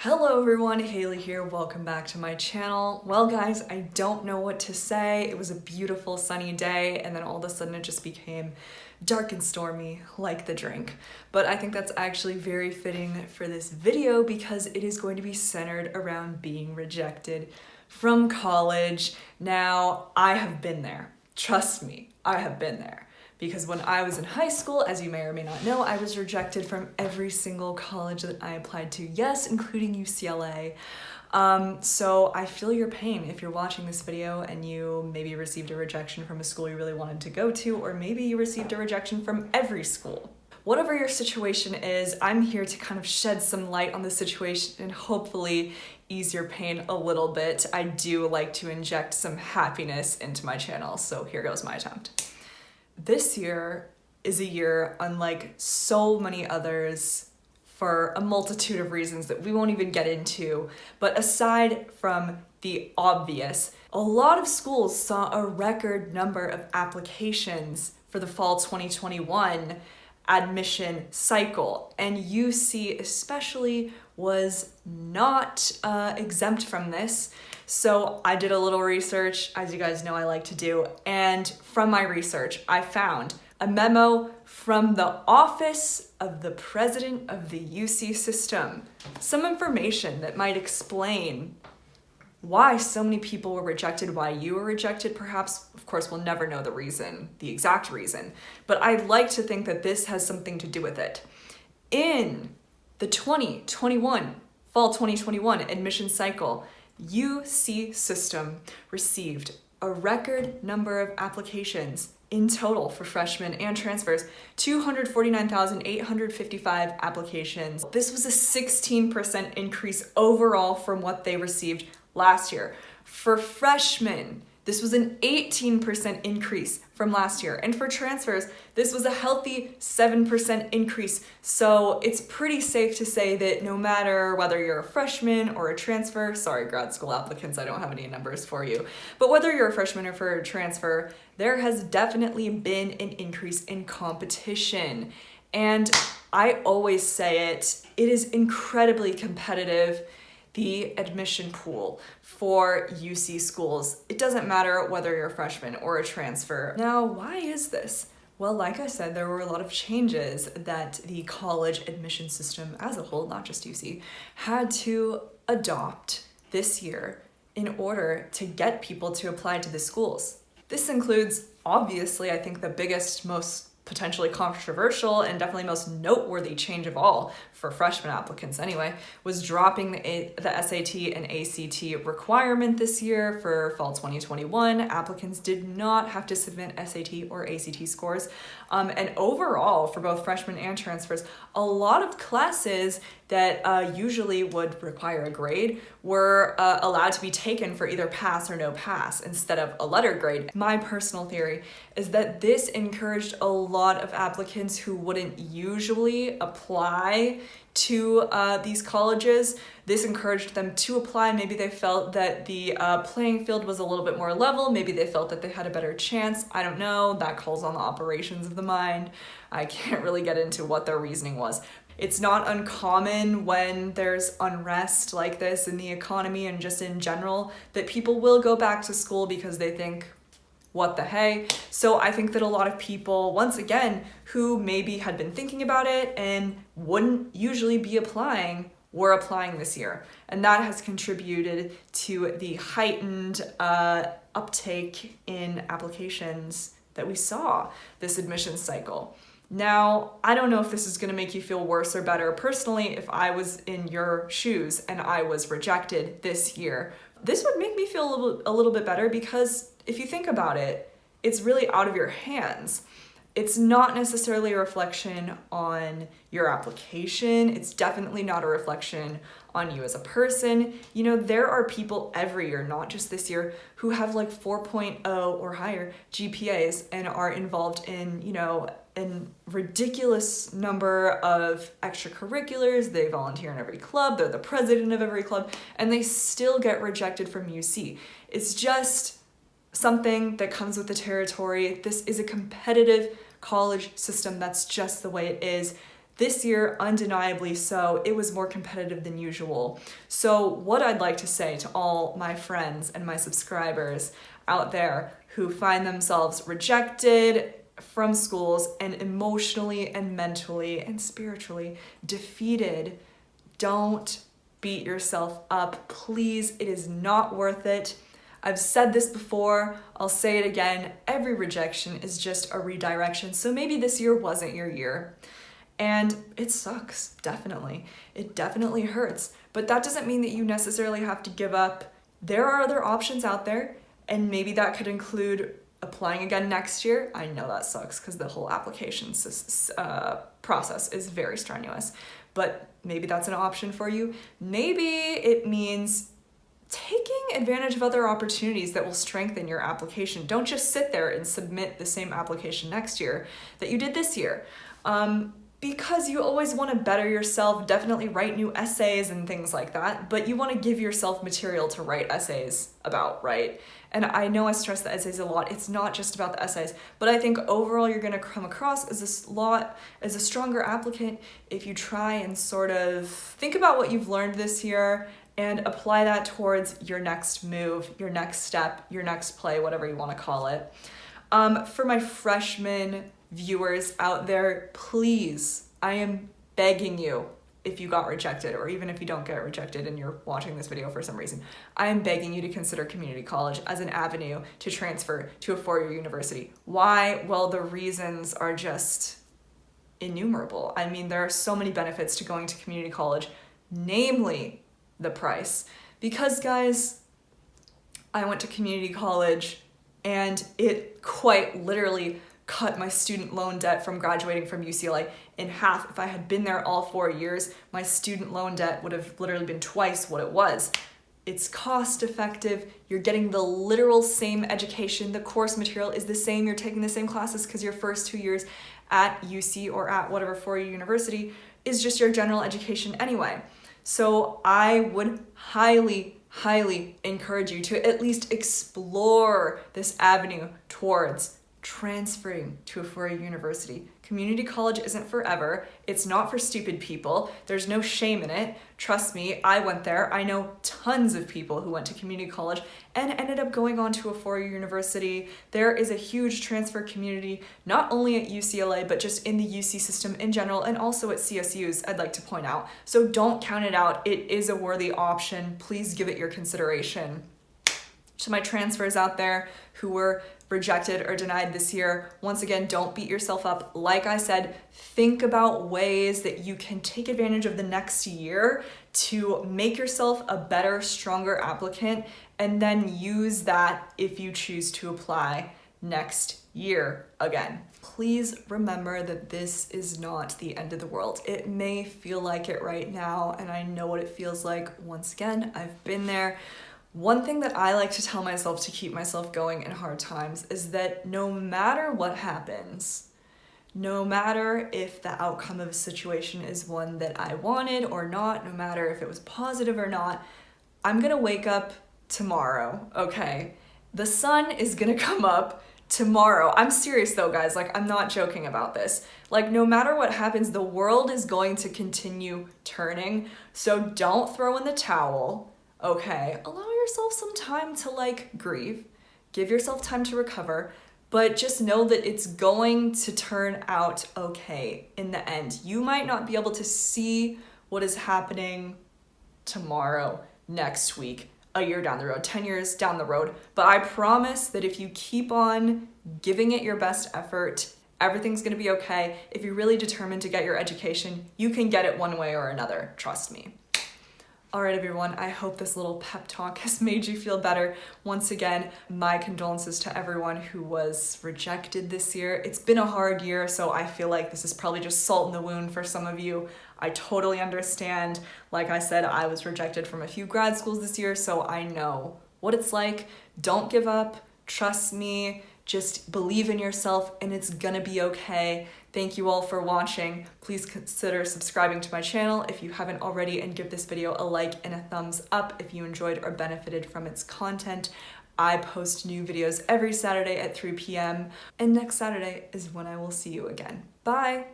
Hello everyone, Haley here, welcome back to my channel. Well guys, I don't know what to say. It was a beautiful sunny day and then all of a sudden it just became dark and stormy like the drink. But I think that's actually very fitting for this video because it is going to be centered around being rejected from college. Now, I have been there. Trust me, I have been there. Because when I was in high school, as you may or may not know, I was rejected from every single college that I applied to, yes, including UCLA. So I feel your pain if you're watching this video and you maybe received a rejection from a school you really wanted to go to, or maybe you received a rejection from every school. Whatever your situation is, I'm here to kind of shed some light on the situation and hopefully ease your pain a little bit. I do like to inject some happiness into my channel, so here goes my attempt. This year is a year unlike so many others for a multitude of reasons that we won't even get into. But aside from the obvious, a lot of schools saw a record number of applications for the fall 2021 admission cycle, and UC especially was not exempt from this. So I did a little research, as you guys know I like to do, and from my research I found a memo from the Office of the President of the UC system. Some information that might explain why so many people were rejected, why you were rejected perhaps. Of course, we'll never know the reason, the exact reason, but I'd like to think that this has something to do with it. In the fall 2021 admission cycle, UC system received a record number of applications in total for freshmen and transfers, 249,855 applications. This was a 16% increase overall from what they received last year. For freshmen, this was an 18% increase from last year. And for transfers, this was a healthy 7% increase. So it's pretty safe to say that no matter whether you're a freshman or a transfer, sorry grad school applicants, I don't have any numbers for you, but whether you're a freshman or for a transfer, there has definitely been an increase in competition. And I always say it is incredibly competitive, the admission pool for UC schools. It doesn't matter whether you're a freshman or a transfer. Now, why is this? Well, like I said, there were a lot of changes that the college admission system as a whole, not just UC, had to adopt this year in order to get people to apply to the schools. This includes, obviously, I think the biggest, most potentially controversial and definitely most noteworthy change of all for freshman applicants anyway, was dropping the SAT and ACT requirement this year for fall 2021. Applicants did not have to submit SAT or ACT scores. And overall, for both freshmen and transfers, a lot of classes that usually would require a grade were allowed to be taken for either pass or no pass instead of a letter grade. My personal theory is that this encouraged a lot of applicants who wouldn't usually apply to these colleges. This encouraged them to apply. Maybe they felt that the playing field was a little bit more level. Maybe they felt that they had a better chance. I don't know. That calls on the operations of the mind. I can't really get into what their reasoning was. It's not uncommon when there's unrest like this in the economy and just in general that people will go back to school because they think, what the hey? So I think that a lot of people, once again, who maybe had been thinking about it and wouldn't usually be applying, were applying this year. And that has contributed to the heightened uptake in applications that we saw this admissions cycle. Now, I don't know if this is gonna make you feel worse or better. Personally, if I was in your shoes and I was rejected this year, this would make me feel a little bit better because if you think about it, it's really out of your hands. It's not necessarily a reflection on your application. It's definitely not a reflection on you as a person. You know, there are people every year, not just this year, who have like 4.0 or higher GPAs and are involved in, you know, a ridiculous number of extracurriculars. They volunteer in every club, they're the president of every club, and they still get rejected from UC. It's just something that comes with the territory. This is a competitive college system. That's just the way it is. This year, undeniably so, it was more competitive than usual. So what I'd like to say to all my friends and my subscribers out there who find themselves rejected from schools and emotionally and mentally and spiritually defeated, don't beat yourself up. Please, it is not worth it. I've said this before, I'll say it again, every rejection is just a redirection. So maybe this year wasn't your year. And it sucks, definitely. It definitely hurts. But that doesn't mean that you necessarily have to give up. There are other options out there, and maybe that could include applying again next year. I know that sucks because the whole application process is very strenuous, but maybe that's an option for you. Maybe it means taking advantage of other opportunities that will strengthen your application. Don't just sit there and submit the same application next year that you did this year. Because you always want to better yourself, definitely write new essays and things like that, but you want to give yourself material to write essays about, right? And I know I stress the essays a lot. It's not just about the essays, but I think overall you're going to come across as a stronger applicant if you try and sort of think about what you've learned this year and apply that towards your next move, your next step, your next play, whatever you want to call it. For my freshman viewers out there, please, I am begging you, if you got rejected, or even if you don't get rejected and you're watching this video for some reason, I am begging you to consider community college as an avenue to transfer to a four-year university. Why? Well, the reasons are just innumerable. I mean, there are so many benefits to going to community college, namely the price. Because guys, I went to community college and it quite literally cut my student loan debt from graduating from UCLA in half. If I had been there all 4 years, my student loan debt would have literally been twice what it was. It's cost effective. You're getting the literal same education. The course material is the same. You're taking the same classes because your first 2 years at UC or at whatever four-year university is just your general education anyway. So I would highly encourage you to at least explore this avenue towards transferring to a four-year university. Community college isn't forever. It's not for stupid people. There's no shame in it. Trust me, I went there. I know tons of people who went to community college and ended up going on to a four-year university. There is a huge transfer community, not only at UCLA, but just in the UC system in general, and also at CSUs, I'd like to point out. So don't count it out. It is a worthy option. Please give it your consideration. To my transfers out there who were rejected or denied this year, once again, don't beat yourself up. Like I said, think about ways that you can take advantage of the next year to make yourself a better, stronger applicant, and then use that if you choose to apply next year again. Please remember that this is not the end of the world. It may feel like it right now, and I know what it feels like. Once again, I've been there. One thing that I like to tell myself to keep myself going in hard times is that no matter what happens, no matter if the outcome of a situation is one that I wanted or not, no matter if it was positive or not, I'm gonna wake up tomorrow, okay? The sun is gonna come up tomorrow. I'm serious though, guys, like I'm not joking about this. Like no matter what happens, the world is going to continue turning, so don't throw in the towel. Okay, allow yourself some time to like grieve, give yourself time to recover, but just know that it's going to turn out okay in the end. You might not be able to see what is happening tomorrow, next week, a year down the road, 10 years down the road, but I promise that if you keep on giving it your best effort, everything's gonna be okay. If you're really determined to get your education, you can get it one way or another, trust me. All right, everyone, I hope this little pep talk has made you feel better. Once again, my condolences to everyone who was rejected this year. It's been a hard year, so I feel like this is probably just salt in the wound for some of you. I totally understand. Like I said, I was rejected from a few grad schools this year, so I know what it's like. Don't give up. Trust me. Just believe in yourself and it's gonna be okay. Thank you all for watching. Please consider subscribing to my channel if you haven't already, and give this video a like and a thumbs up if you enjoyed or benefited from its content. I post new videos every Saturday at 3 p.m. and next Saturday is when I will see you again. Bye!